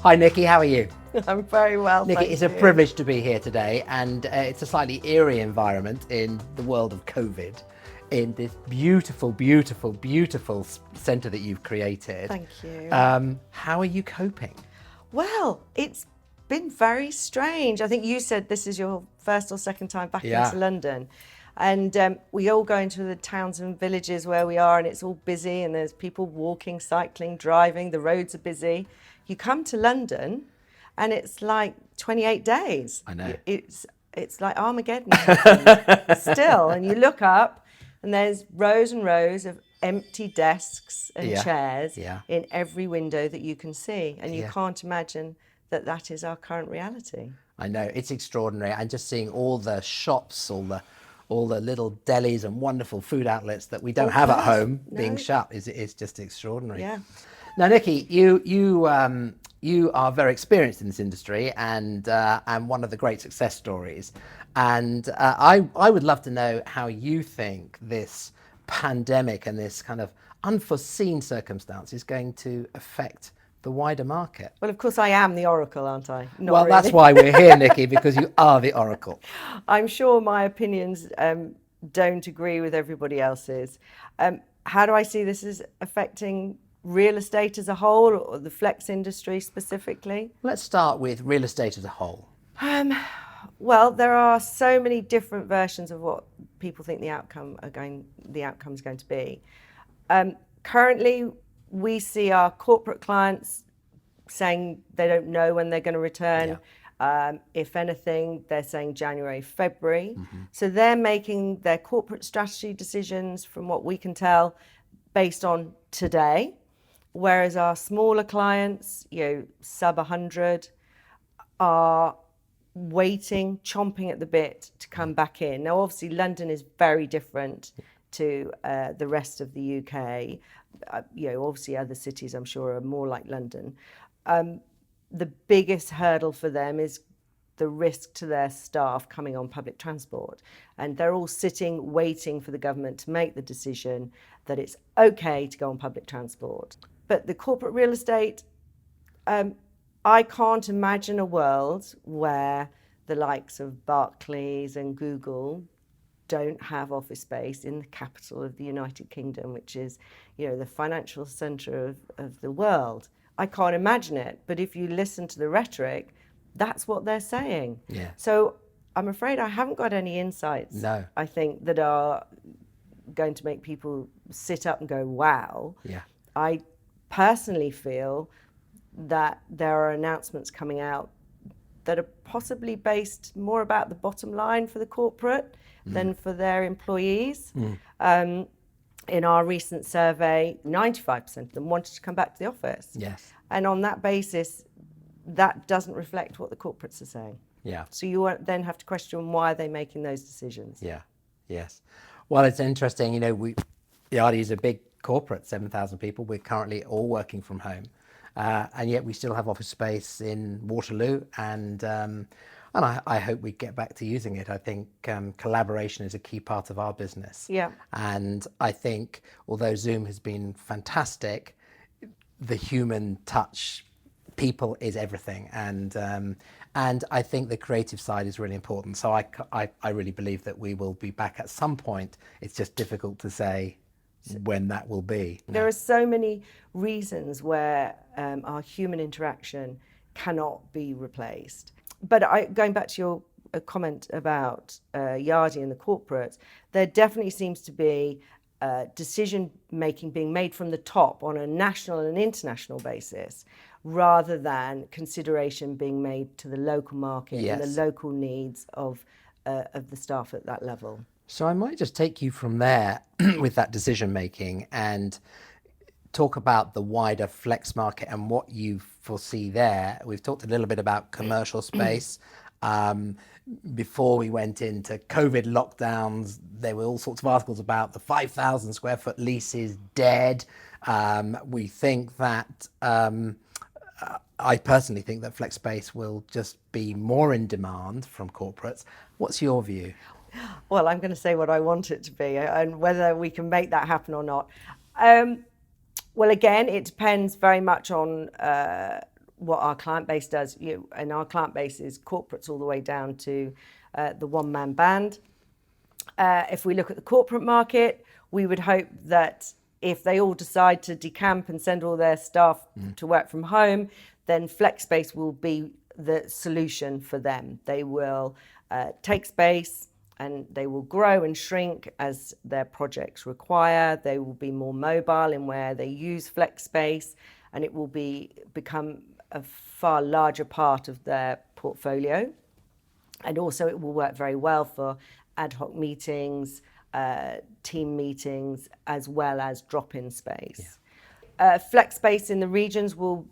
Hi Nikki, how are you? I'm very well, Nikki, thank it's you. a privilege to be here today, and it's a slightly eerie environment in the world of COVID, in this beautiful, beautiful, beautiful centre that you've created. Thank you. How are you coping? Well, it's been very strange. I think you said this is your first or second time back Yeah. into London. And we all go into the towns and villages where we are, and it's all busy, and there's people walking, cycling, driving, the roads are busy. You come to London, and it's like 28 days. I know. It's like Armageddon happened still, and you look up, and there's rows and rows of empty desks and Yeah. chairs Yeah. in every window that you can see, and you Yeah. can't imagine that that is our current reality. I know, it's extraordinary. And just seeing all the shops, all the little delis and wonderful food outlets that we don't All have at closed. home being No. shut is just extraordinary. Yeah. Now, Nikki, you are very experienced in this industry and one of the great success stories. And I would love to know how you think this pandemic and this kind of unforeseen circumstance is going to affect the wider market. Well, of course, I am the oracle, aren't I? Not Well, really. that's why we're here, Nikki, because you are the oracle. I'm sure my opinions don't agree with everybody else's. How do I see this as affecting real estate as a whole, or the flex industry specifically? Let's start with real estate as a whole. Well, there are so many different versions of what people think the outcome is going to be. Currently, we see our corporate clients saying they don't know when they're going to return. Yeah. If anything, they're saying January, February. So they're making their corporate strategy decisions, from what we can tell, based on today. Whereas our smaller clients, sub 100, are waiting, chomping at the bit to come back in. Now, obviously, London is very different to the rest of the UK. Obviously, other cities, I'm sure, are more like London. The biggest hurdle for them is the risk to their staff coming on public transport. And they're all sitting, waiting for the government to make the decision that it's okay to go on public transport. But the corporate real estate, I can't imagine a world where the likes of Barclays and Google don't have office space in the capital of the United Kingdom, which is, the financial centre of the world. I can't imagine it, but if you listen to the rhetoric, that's what they're saying. Yeah. So I'm afraid I haven't got any insights, No. I think, that are going to make people sit up and go, wow. Yeah. I personally feel that there are announcements coming out that are possibly based more about the bottom line for the corporate than for their employees. In our recent survey, 95% of them wanted to come back to the office. Yes. And on that basis, that doesn't reflect what the corporates are saying. Yeah. So you then have to question, why are they making those decisions? Yeah. Yes. Well, it's interesting. Yardi is a big corporate, 7,000 people. We're currently all working from home. And yet we still have office space in Waterloo, and I hope we get back to using it. I think collaboration is a key part of our business. Yeah. And I think although Zoom has been fantastic, the human touch, people is everything. And I think the creative side is really important. So I really believe that we will be back at some point. It's just difficult to say when that will be. There are so many reasons where our human interaction cannot be replaced. But going back to your comment about Yardi and the corporates, there definitely seems to be decision making being made from the top on a national and international basis, rather than consideration being made to the local market. Yes. And the local needs of the staff at that level. So I might just take you from there with that decision making and talk about the wider flex market and what you foresee there. We've talked a little bit about commercial space. Before we went into COVID lockdowns, there were all sorts of articles about the 5,000 square foot leases dead. We think that, I personally think that Flexspace will just be more in demand from corporates. What's your view? Well, I'm going to say what I want it to be, and whether we can make that happen or not. Well, again, it depends very much on what our client base does. And our client base is corporates all the way down to the one-man band. If we look at the corporate market, we would hope that if they all decide to decamp and send all their staff to work from home, then Flexspace will be the solution for them. They will take space and they will grow and shrink as their projects require. They will be more mobile in where they use Flexspace, and it will become a far larger part of their portfolio. And also it will work very well for ad hoc meetings, team meetings, as well as drop-in space. Flexspace in the regions will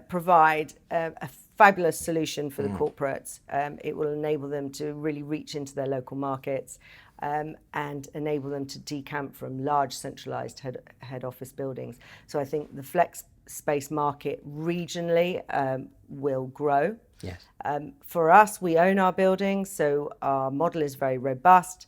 provide a fabulous solution for the corporates. It will enable them to really reach into their local markets and enable them to decamp from large centralised head office buildings. So I think the Flexspace market regionally will grow. Yes. For us, we own our buildings, so our model is very robust.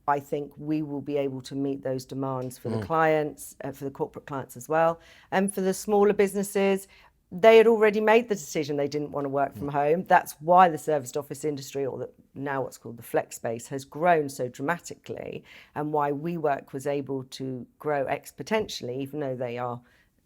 I think we will be able to meet those demands for the clients, for the corporate clients as well. And for the smaller businesses, they had already made the decision they didn't want to work from home. That's why the serviced office industry, or now what's called the Flexspace, has grown so dramatically, and why WeWork was able to grow exponentially, even though they are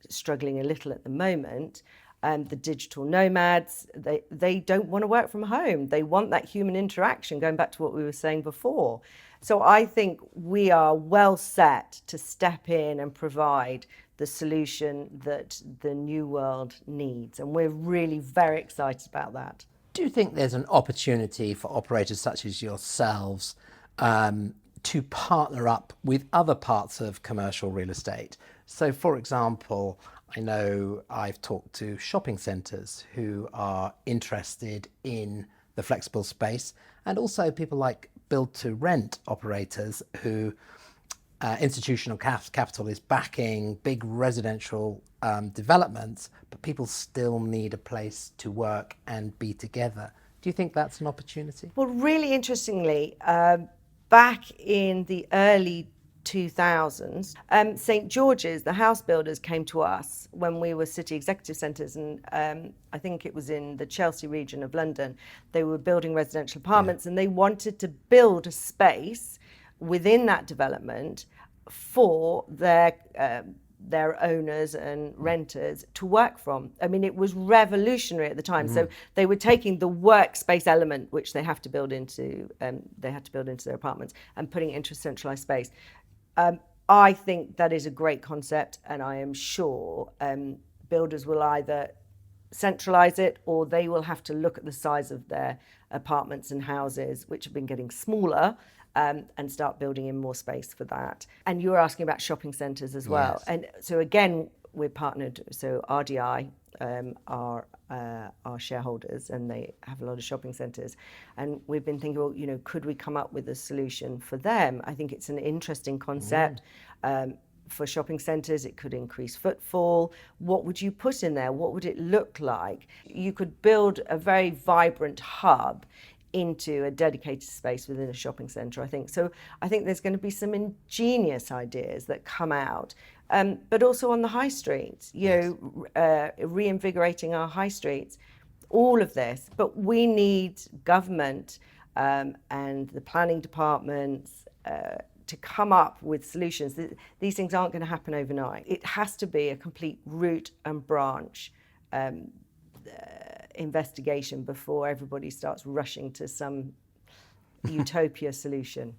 struggling a little at the moment. The digital nomads, they don't want to work from home. They want that human interaction, going back to what we were saying before. So I think we are well set to step in and provide the solution that the new world needs. And we're really very excited about that. Do you think there's an opportunity for operators such as yourselves to partner up with other parts of commercial real estate? So, for example, I know I've talked to shopping centres who are interested in the flexible space, and also people like build-to-rent operators who institutional capital is backing big residential developments, but people still need a place to work and be together. Do you think that's an opportunity? Well, really interestingly, back in the early 2000s, St George's, the house builders, came to us when we were city executive centres, and I think it was in the Chelsea region of London. They were building residential apartments, and they wanted to build a space within that development for their owners and renters to work from. I mean, it was revolutionary at the time. So they were taking the workspace element, which they have to build into, their apartments, and putting it into a centralised space. I think that is a great concept, and I am sure builders will either centralise it, or they will have to look at the size of their apartments and houses, which have been getting smaller, and start building in more space for that. And you were asking about shopping centres as well. Yes. And so again, we're partnered. So RDI are our shareholders, and they have a lot of shopping centres. And we've been thinking, well, could we come up with a solution for them? I think it's an interesting concept. For shopping centres, it could increase footfall. What would you put in there? What would it look like? You could build a very vibrant hub into a dedicated space within a shopping centre, I think. So I think there's going to be some ingenious ideas that come out, but also on the high streets, reinvigorating our high streets, all of this. But we need government and the planning departments to come up with solutions. These things aren't going to happen overnight. It has to be a complete root and branch investigation before everybody starts rushing to some utopia solution.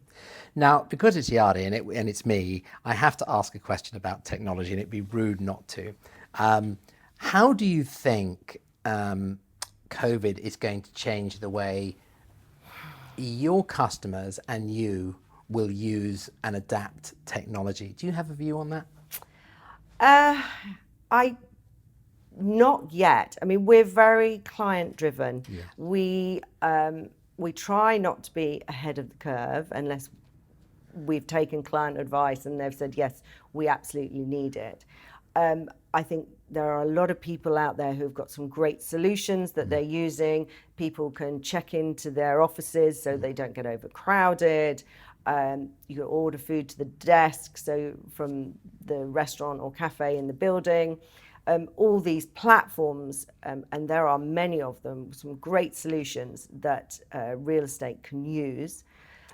Now, because it's Yardi and it's me, I have to ask a question about technology, and it'd be rude not to. How do you think COVID is going to change the way your customers and you will use and adapt technology? Do you have a view on that? Not yet. I mean, we're very client driven. Yeah. We try not to be ahead of the curve unless we've taken client advice and they've said, yes, we absolutely need it. I think there are a lot of people out there who've got some great solutions that they're using. People can check into their offices so they don't get overcrowded. You can order food to the desk, so from the restaurant or cafe in the building. all these platforms, and there are many of them, some great solutions that real estate can use.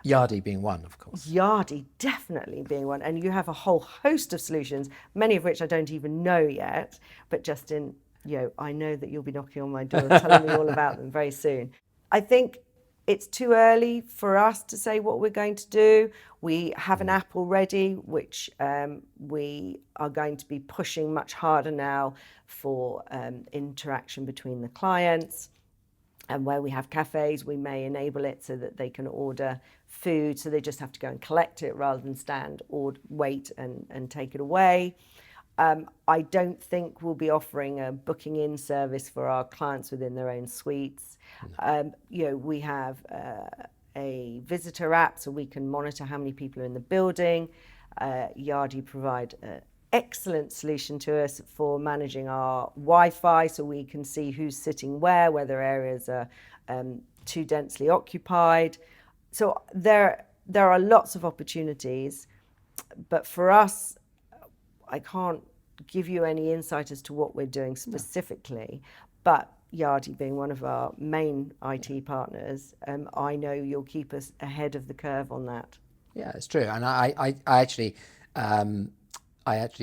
Yardi being one, of course. Yardi definitely being one, and you have a whole host of solutions, many of which I don't even know yet, but Justin, I know that you'll be knocking on my door and telling me all about them very soon. I think it's too early for us to say what we're going to do. We have an app already, which we are going to be pushing much harder now for interaction between the clients. And where we have cafes, we may enable it so that they can order food, so they just have to go and collect it rather than stand or wait and take it away. I don't think we'll be offering a booking in service for our clients within their own suites. We have a visitor app, so we can monitor how many people are in the building. Yardi provide an excellent solution to us for managing our Wi-Fi, so we can see who's sitting whether areas are too densely occupied. So there are lots of opportunities, but for us, I can't give you any insight as to what we're doing specifically, but Yardi being one of our main IT partners, I know you'll keep us ahead of the curve on that. Yeah, it's true. And I actually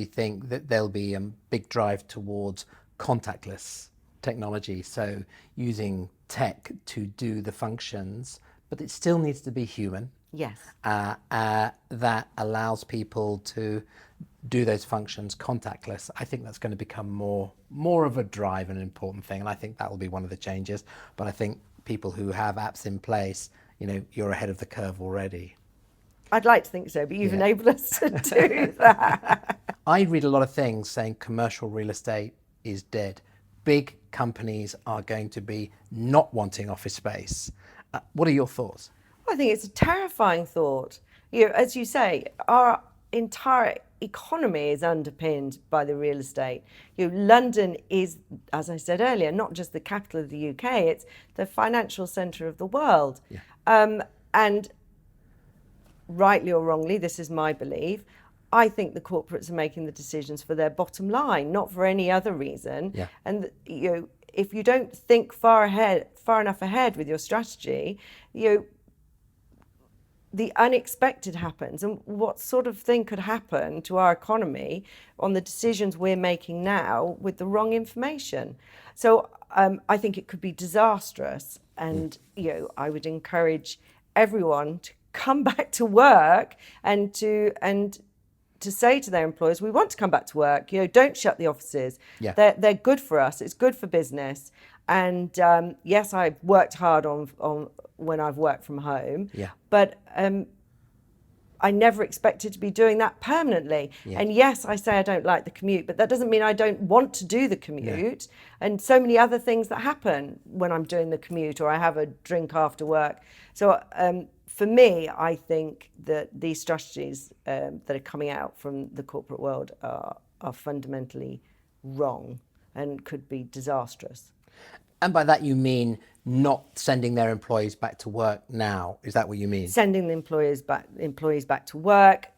think that there'll be a big drive towards contactless technology. So using tech to do the functions, but it still needs to be human. Yes. That allows people to do those functions contactless. I think that's going to become more of a drive and an important thing, and I think that will be one of the changes. But I think people who have apps in place, you're ahead of the curve already. I'd like to think so, but you've enabled us to do that. I read a lot of things saying commercial real estate is dead. Big companies are going to be not wanting office space. What are your thoughts? I think it's a terrifying thought. As you say, our entire economy is underpinned by the real estate. London is, as I said earlier, not just the capital of the UK, it's the financial centre of the world. Yeah. And rightly or wrongly, this is my belief, I think the corporates are making the decisions for their bottom line, not for any other reason. Yeah. And if you don't think far enough ahead with your strategy, the unexpected happens. And what sort of thing could happen to our economy on the decisions we're making now with the wrong information? So I think it could be disastrous. And I would encourage everyone to come back to work and to say to their employers, we want to come back to work. Don't shut the offices. Yeah. They're good for us. It's good for business. And yes, I've worked hard on when I've worked from home. Yeah. But I never expected to be doing that permanently. Yeah. And yes, I say I don't like the commute, but that doesn't mean I don't want to do the commute. Yeah. And so many other things that happen when I'm doing the commute, or I have a drink after work. So for me, I think that these strategies that are coming out from the corporate world are fundamentally wrong and could be disastrous. And by that you mean not sending their employees back to work now? Is that what you mean? Sending the employees back to work,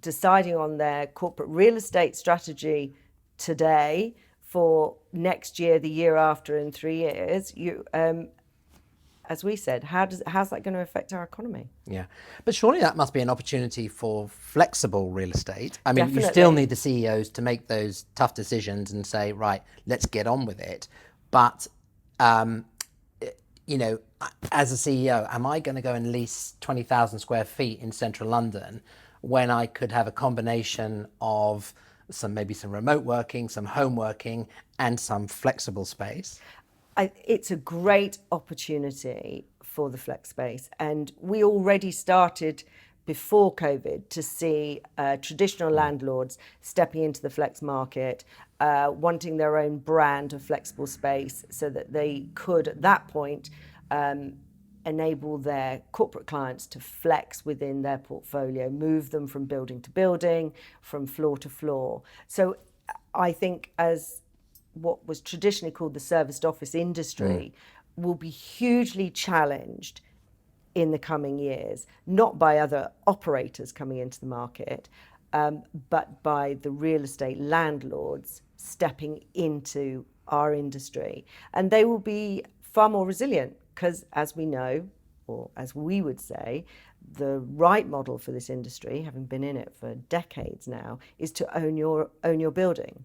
deciding on their corporate real estate strategy today for next year, the year after, in 3 years. As we said, how's that going to affect our economy? Yeah, but surely that must be an opportunity for flexible real estate. I mean, Definitely. You still need the CEOs to make those tough decisions and say, right, let's get on with it. But, as a CEO, am I going to go and lease 20,000 square feet in central London when I could have a combination of maybe some remote working, some home working, and some flexible space? It's a great opportunity for the Flexspace, and we already started before COVID to see traditional landlords stepping into the flex market, wanting their own brand of flexible space so that they could, at that point, enable their corporate clients to flex within their portfolio, move them from building to building, from floor to floor. So I think as what was traditionally called the serviced office industry will be hugely challenged in the coming years, not by other operators coming into the market, but by the real estate landlords stepping into our industry. And they will be far more resilient because, as we know, or as we would say, the right model for this industry, having been in it for decades now, is to own your building.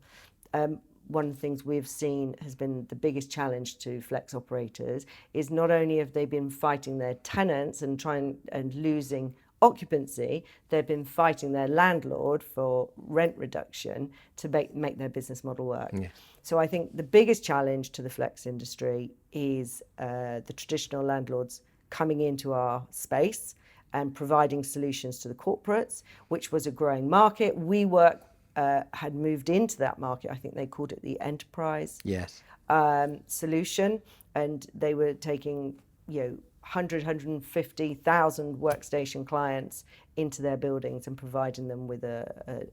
One of the things we've seen has been the biggest challenge to flex operators is not only have they been fighting their tenants and losing occupancy, they've been fighting their landlord for rent reduction to make their business model work. Yeah. So I think the biggest challenge to the flex industry is the traditional landlords coming into our space and providing solutions to the corporates, which was a growing market. WeWork had moved into that market. I think they called it the enterprise solution, and they were taking 150,000 workstation clients into their buildings and providing them with a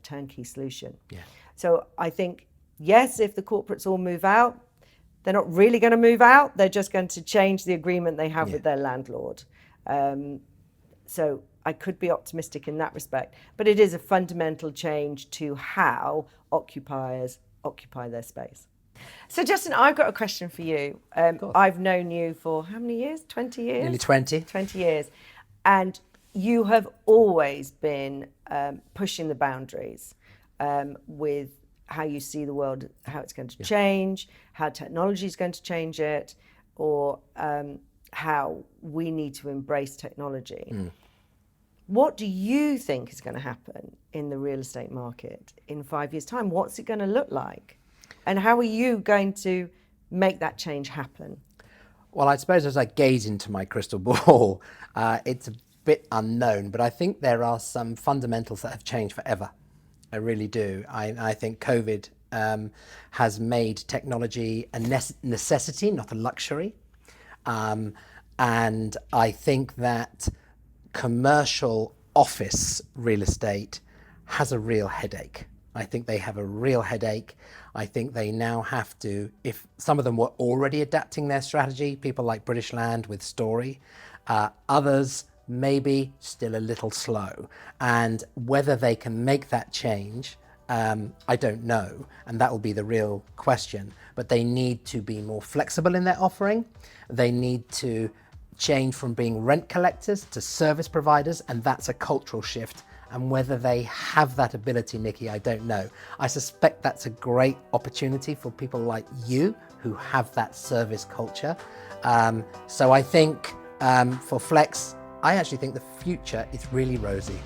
turnkey solution. Yeah. So I think, yes, if the corporates all move out, they're not really going to move out. They're just going to change the agreement they have with their landlord. So I could be optimistic in that respect, but it is a fundamental change to how occupiers occupy their space. So Justin, I've got a question for you. I've known you for how many years? 20 years? Nearly 20. 20 years. And you have always been pushing the boundaries with how you see the world, how it's going to change, how technology is going to change it, or how we need to embrace technology. What do you think is going to happen in the real estate market in 5 years' time? What's it going to look like? And how are you going to make that change happen? Well, I suppose as I gaze into my crystal ball, it's a bit unknown, but I think there are some fundamentals that have changed forever. I really do. I think COVID has made technology a necessity, not a luxury. And I think that commercial office real estate has a real headache. I think they have a real headache. I think they now have to, if some of them were already adapting their strategy, people like British Land with Story, others maybe still a little slow. And whether they can make that change, I don't know. And that will be the real question. But they need to be more flexible in their offering. They need to change from being rent collectors to service providers, and that's a cultural shift. And whether they have that ability, Nikki, I don't know. I suspect that's a great opportunity for people like you who have that service culture. So I think for Flex, I actually think the future is really rosy.